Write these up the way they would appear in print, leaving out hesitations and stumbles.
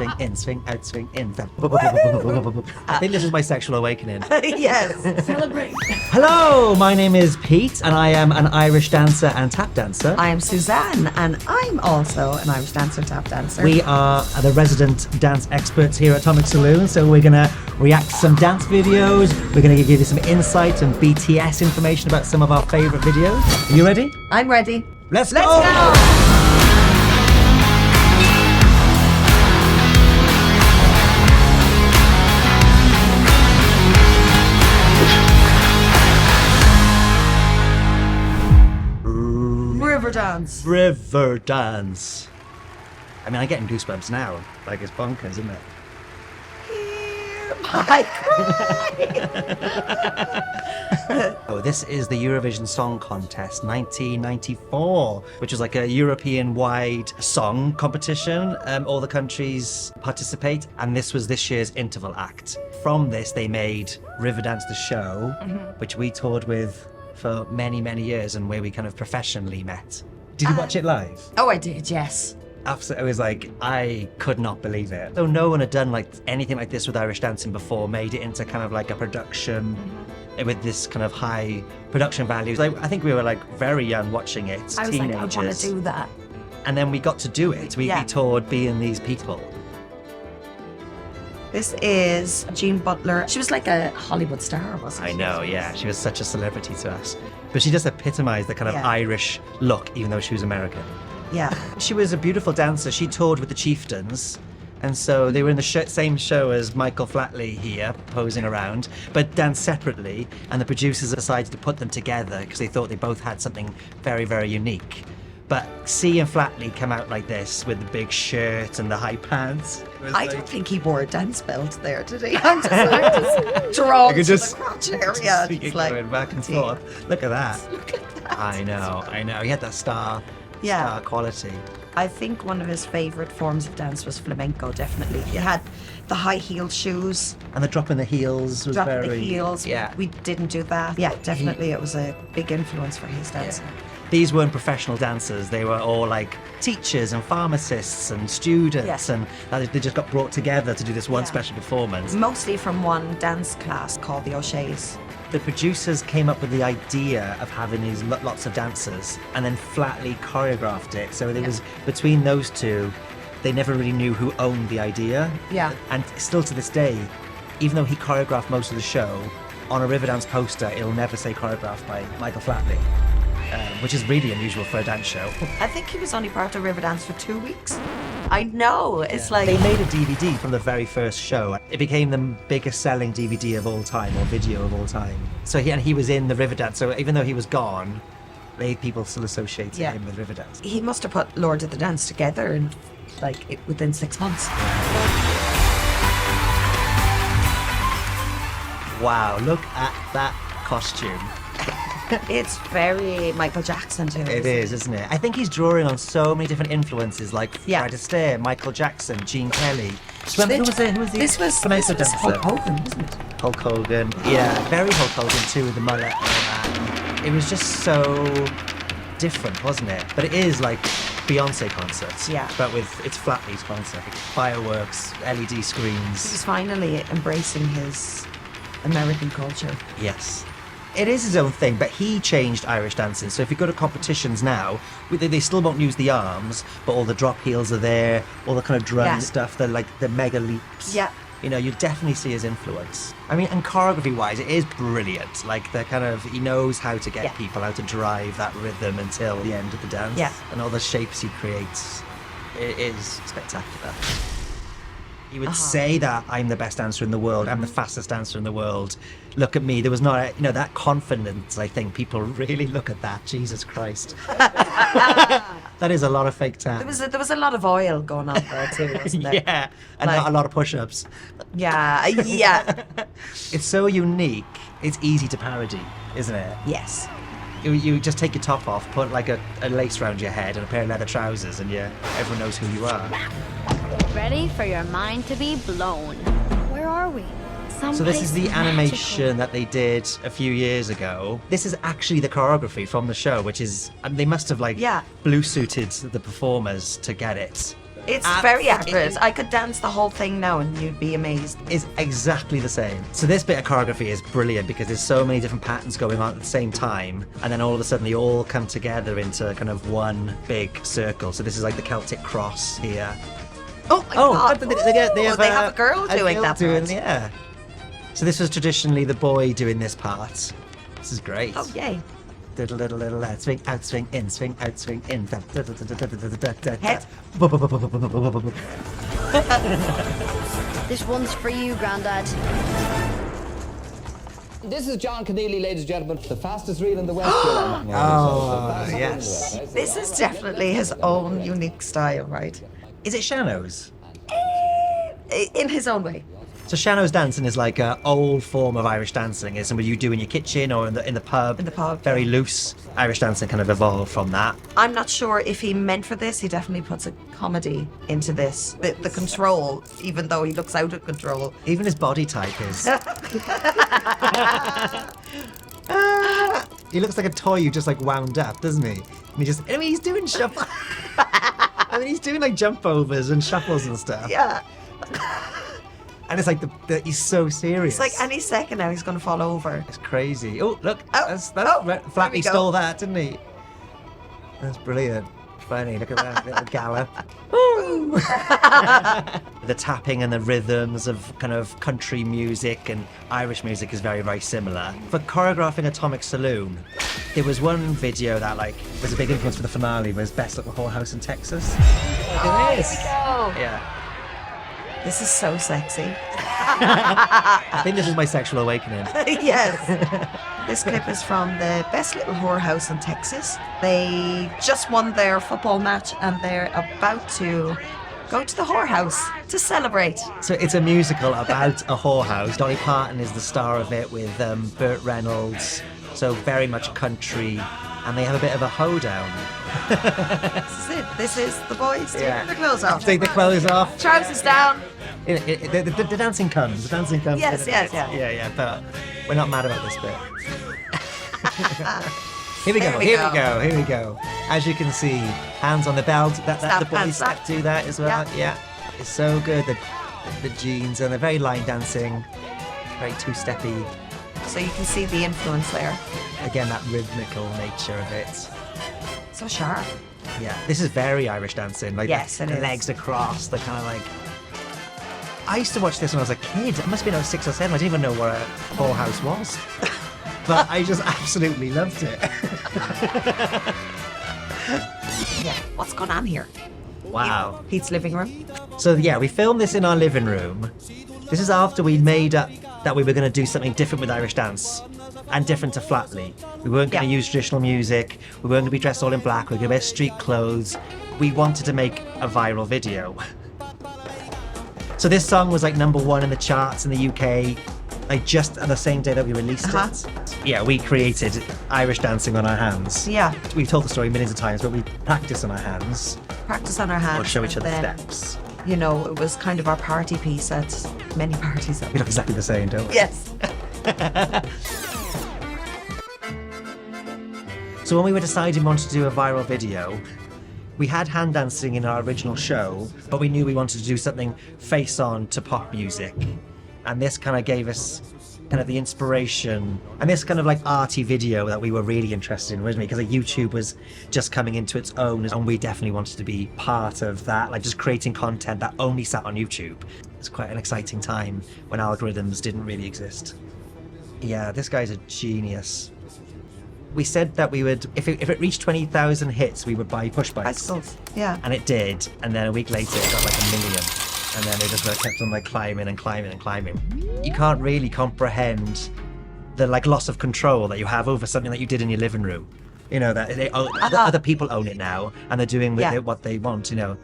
swing in, swing out, swing in. I think this is my sexual awakening. Yes. Celebrate. Hello, my name is Pete and I am an Irish dancer and tap dancer. I am Suzanne and I'm also an Irish dancer, tap dancer. We are the resident dance experts here at Atomic Saloon, so we're going to react to some dance videos, we're going to give you some insight and BTS information about some of our favourite videos. Are you ready? I'm ready. Let's go! Riverdance. Riverdance. I mean, I'm getting goosebumps now. Like, it's bonkers, isn't it? I cry. Oh, this is the Eurovision Song Contest 1994, which was like a European-wide song competition. All the countries participate, and this was this year's interval act. From this, they made Riverdance the show, which we toured with for many, many years, and where we kind of professionally met. Did you watch it live? Oh, I did, yes. Absolutely, it was like, I could not believe it. So no one had done like anything like this with Irish dancing before, made it into kind of like a production with this kind of high production values. Like, I think we were like very young watching it, I was teenagers. like, I want to do that. And then we got to do it. We toured being these people. This is Jean Butler. She was like a Hollywood star, wasn't she? I know, yeah. She was such a celebrity to us. But she just epitomised the kind of Irish look, even though she was American. Yeah. She was a beautiful dancer. She toured with the Chieftains. And so they were in the same show as Michael Flatley here, posing around, but danced separately. And the producers decided to put them together because they thought they both had something very, very unique. But C and Flatley come out like this with the big shirt and the high pants. I don't think he wore a dance belt there, did he? I'm just drawn to the crotch area. Just like, going back and forth. Look at that. Look at that. I know. He had that star quality. I think one of his favourite forms of dance was flamenco, definitely. He had the high-heeled shoes. And the drop in the heels was drop in the heels. Yeah. We didn't do that. Yeah, definitely. It was a big influence for his dancing. Yeah. These weren't professional dancers. They were all like teachers and pharmacists and students, and they just got brought together to do this one special performance. Mostly from one dance class called the O'Shea's. The producers came up with the idea of having these lots of dancers and then Flatley choreographed it. So there was, between those two, they never really knew who owned the idea. Yeah. And still to this day, even though he choreographed most of the show, on a Riverdance poster, it'll never say choreographed by Michael Flatley. Which is really unusual for a dance show. I think he was only part of Riverdance for 2 weeks. I know, it's like... They made a DVD from the very first show. It became the biggest selling DVD of all time, or video of all time. So he was in the Riverdance, so even though he was gone, people still associated him with Riverdance. He must have put Lord of the Dance together in, within 6 months. Wow, look at that costume. It's very Michael Jackson too. It is, isn't it? I think he's drawing on so many different influences, like Fred Astaire, Michael Jackson, Gene Kelly. Who was the Hulk Hogan, wasn't it? Hulk Hogan, very Hulk Hogan too, with the mullet and all that. It was just so different, wasn't it? But it is like Beyonce concerts, but it's Flatley's concert, fireworks, LED screens. He's finally embracing his American culture. Yes. It is his own thing, but he changed Irish dancing. So if you go to competitions now, they still won't use the arms, but all the drop heels are there, all the kind of drum stuff, the mega leaps. Yeah. You know, you definitely see his influence. I mean, and choreography-wise, it is brilliant. Like, he knows how to get people, how to drive that rhythm until the end of the dance. Yeah. And all the shapes he creates. It is spectacular. He would say that I'm the best dancer in the world, I'm the fastest dancer in the world. Look at me. There was not, that confidence. I think people really look at that. Jesus Christ. That is a lot of fake tan. There was a lot of oil going on there too, wasn't there? Yeah, and not a lot of push-ups. Yeah. It's so unique. It's easy to parody, isn't it? Yes. You just take your top off, put like a lace around your head and a pair of leather trousers, and everyone knows who you are. Ready for your mind to be blown. Where are we? So this is the animation that they did a few years ago. This is actually the choreography from the show, which is, they must have blue suited the performers to get it. It's very accurate. I could dance the whole thing now and you'd be amazed. Is exactly the same. So this bit of choreography is brilliant because there's so many different patterns going on at the same time, and then all of a sudden they all come together into kind of one big circle. So this is like the Celtic cross here. Oh my God. They have a girl doing that part. Yeah. So this was traditionally the boy doing this part. This is great. Oh, yay. Little swing out, swing in, swing out, swing in. Head. This one's for you, Grandad. This is John Keneally, ladies and gentlemen, the fastest reel in the West. Oh, yes. This is definitely his own unique style, right? Is it Shano's? In his own way. So Shano's dancing is like an old form of Irish dancing. It's something you do in your kitchen or in the pub. In the pub, Very yeah. loose. Irish dancing kind of evolved from that. I'm not sure if he meant for this. He definitely puts a comedy into this. The control, even though he looks out of control. Even his body type is. He looks like a toy you just like wound up, doesn't he? And he's doing shuffle. He's doing like jump overs and shuffles and stuff. Yeah. And it's like he's so serious. It's like any second now he's going to fall over. It's crazy. Oh, look. Oh, That's there we Flappy go. stole that, didn't he? That's brilliant. Funny. Look at that little gallop. The tapping and the rhythms of kind of country music and Irish music is very, very similar. For choreographing Atomic Saloon, there was one video that like was a big influence for the finale, was Best Little Whorehouse in Texas. Look at this. Yeah. This is so sexy. I think this is my sexual awakening. Yes. This clip is from the Best Little Whorehouse in Texas. They just won their football match and they're about to go to the whorehouse to celebrate. So it's a musical about a whorehouse. Dolly Parton is the star of it with Burt Reynolds. So very much country. And they have a bit of a hoedown. This is it. This is the boys taking their clothes off. Take the clothes off. Trousers down. The dancing comes. The dancing comes. Yes, yes, yeah. Yeah. But we're not mad about this bit. Here we go. As you can see, hands on the belt. That's the boys step do that as well. Yeah. It's so good. The jeans and they're very line dancing, very two-steppy. So you can see the influence there. Again, that rhythmical nature of it. So sharp. Yeah, this is very Irish dancing. Like Yes, the it is. legs across, the kind of like. I used to watch this when I was a kid. It must have been I was 6 or 7. I didn't even know what a whorehouse was. But I just absolutely loved it. Yeah. What's going on here? Wow. Pete's living room. So yeah, we filmed this in our living room. This is after we made up that we were going to do something different with Irish dance and different to Flatley. We weren't going to use traditional music. We weren't going to be dressed all in black. We were going to wear street clothes. We wanted to make a viral video. So this song was like #1 in the charts in the UK, like just on the same day that we released it. Yeah, we created Irish dancing on our hands. Yeah. We've told the story millions of times, but we practiced on our hands. Practice on our hands. We'll show each other and then, steps. You know, it was kind of our party piece at many parties. We look exactly the same, don't we? Yes. So when we were deciding we wanted to do a viral video, we had hand dancing in our original show, but we knew we wanted to do something face on to pop music. And this kind of gave us kind of the inspiration and this kind of like arty video that we were really interested in originally, because like YouTube was just coming into its own and we definitely wanted to be part of that, like just creating content that only sat on YouTube. It's quite an exciting time when algorithms didn't really exist. Yeah, this guy's a genius. We said that we would, if it reached 20,000 hits, we would buy push bikes. Bicycles. Yeah. And it did. And then a week later, it got like 1 million. And then it just kept on like climbing and climbing and climbing. You can't really comprehend the like loss of control that you have over something that you did in your living room. You know, that other people own it now and they're doing with it what they want, you know.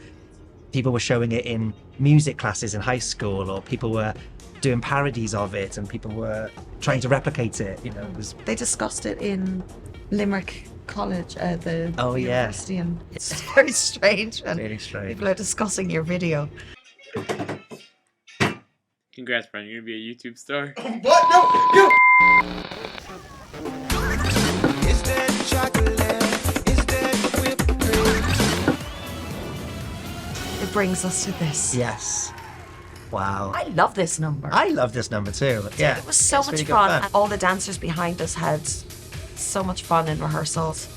People were showing it in music classes in high school, or people were doing parodies of it and people were trying to replicate it, you know. It was... They discussed it in Limerick College, the university, and it's very strange when really strange. people are discussing your video. Congrats, Brian. You're gonna be a YouTube star. What? No! Is that chocolate? Is that whipped cream? it brings us to this. Yes. Wow. I love this number. I love this number too. Yeah. It was so It's much really good fun. And all the dancers behind us had so much fun in rehearsals.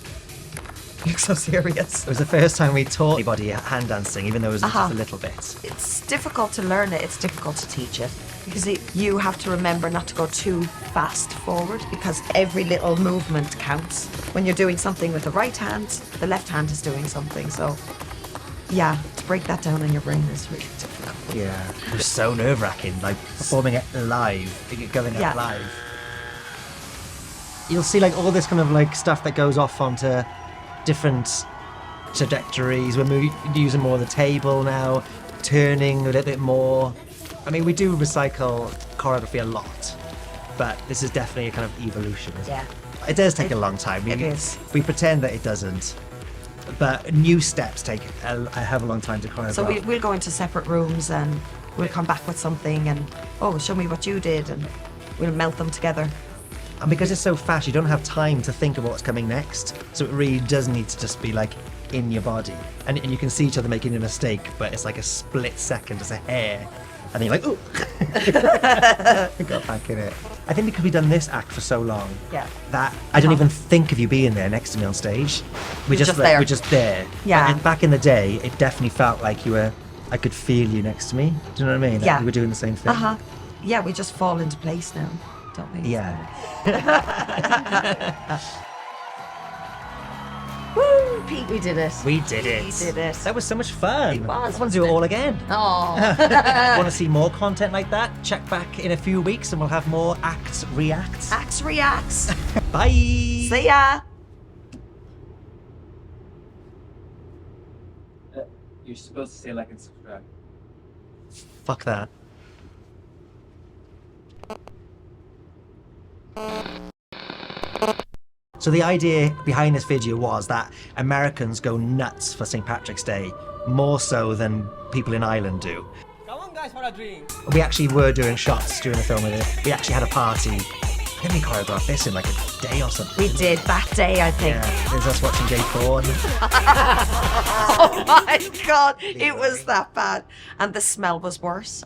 You look so serious. It was the first time we taught anybody hand dancing, even though it was Uh-huh. just a little bit. It's difficult to learn it. It's difficult to teach it. Because you have to remember not to go too fast forward, because every little movement counts. When you're doing something with the right hand, the left hand is doing something. So, yeah, to break that down in your brain is really difficult. Yeah. It was so nerve-wracking, like performing it live, going out Yeah. live. You'll see like all this kind of like stuff that goes off onto different trajectories. We're using more of the table now, turning a little bit more. I mean, we do recycle choreography a lot, but this is definitely a kind of evolution, isn't Yeah. it? It does take a long time. It is. We pretend that it doesn't, but new steps take a hell of a long time to choreograph. So we'll go into separate rooms and we'll come back with something and, oh, show me what you did, and we'll melt them together. And because it's so fast, you don't have time to think of what's coming next. So it really does need to just be like in your body. And you can see each other making a mistake, but it's like a split second, just a hair. And then you're like, ooh. I got back in it. I think because we've done this act for so long, Yeah. that I don't even think of you being there next to me on stage. You're just there. We're just there. Yeah. And back in the day, it definitely felt like I could feel you next to me. Do you know what I mean? Like Yeah. we were doing the same thing. Uh-huh. Yeah, we just fall into place now, don't we? Yeah. Woo, Pete, we did it. We did it. We did it. That was so much fun. It was, I want to wasn't do it it? all again. Oh. Want to see more content like that? Check back in a few weeks and we'll have more Acts Reacts. Acts reacts. Bye. See ya. You're supposed to say like and subscribe. Fuck that. So the idea behind this video was that Americans go nuts for St. Patrick's Day, more so than people in Ireland do. Come on, guys, for a drink. We actually were doing shots during the film of it. We actually had a party. I think we choreographed this in like a day or something. We did that day, I think. Yeah, there's us watching Jay Porn. Oh my God, it was that bad. And the smell was worse.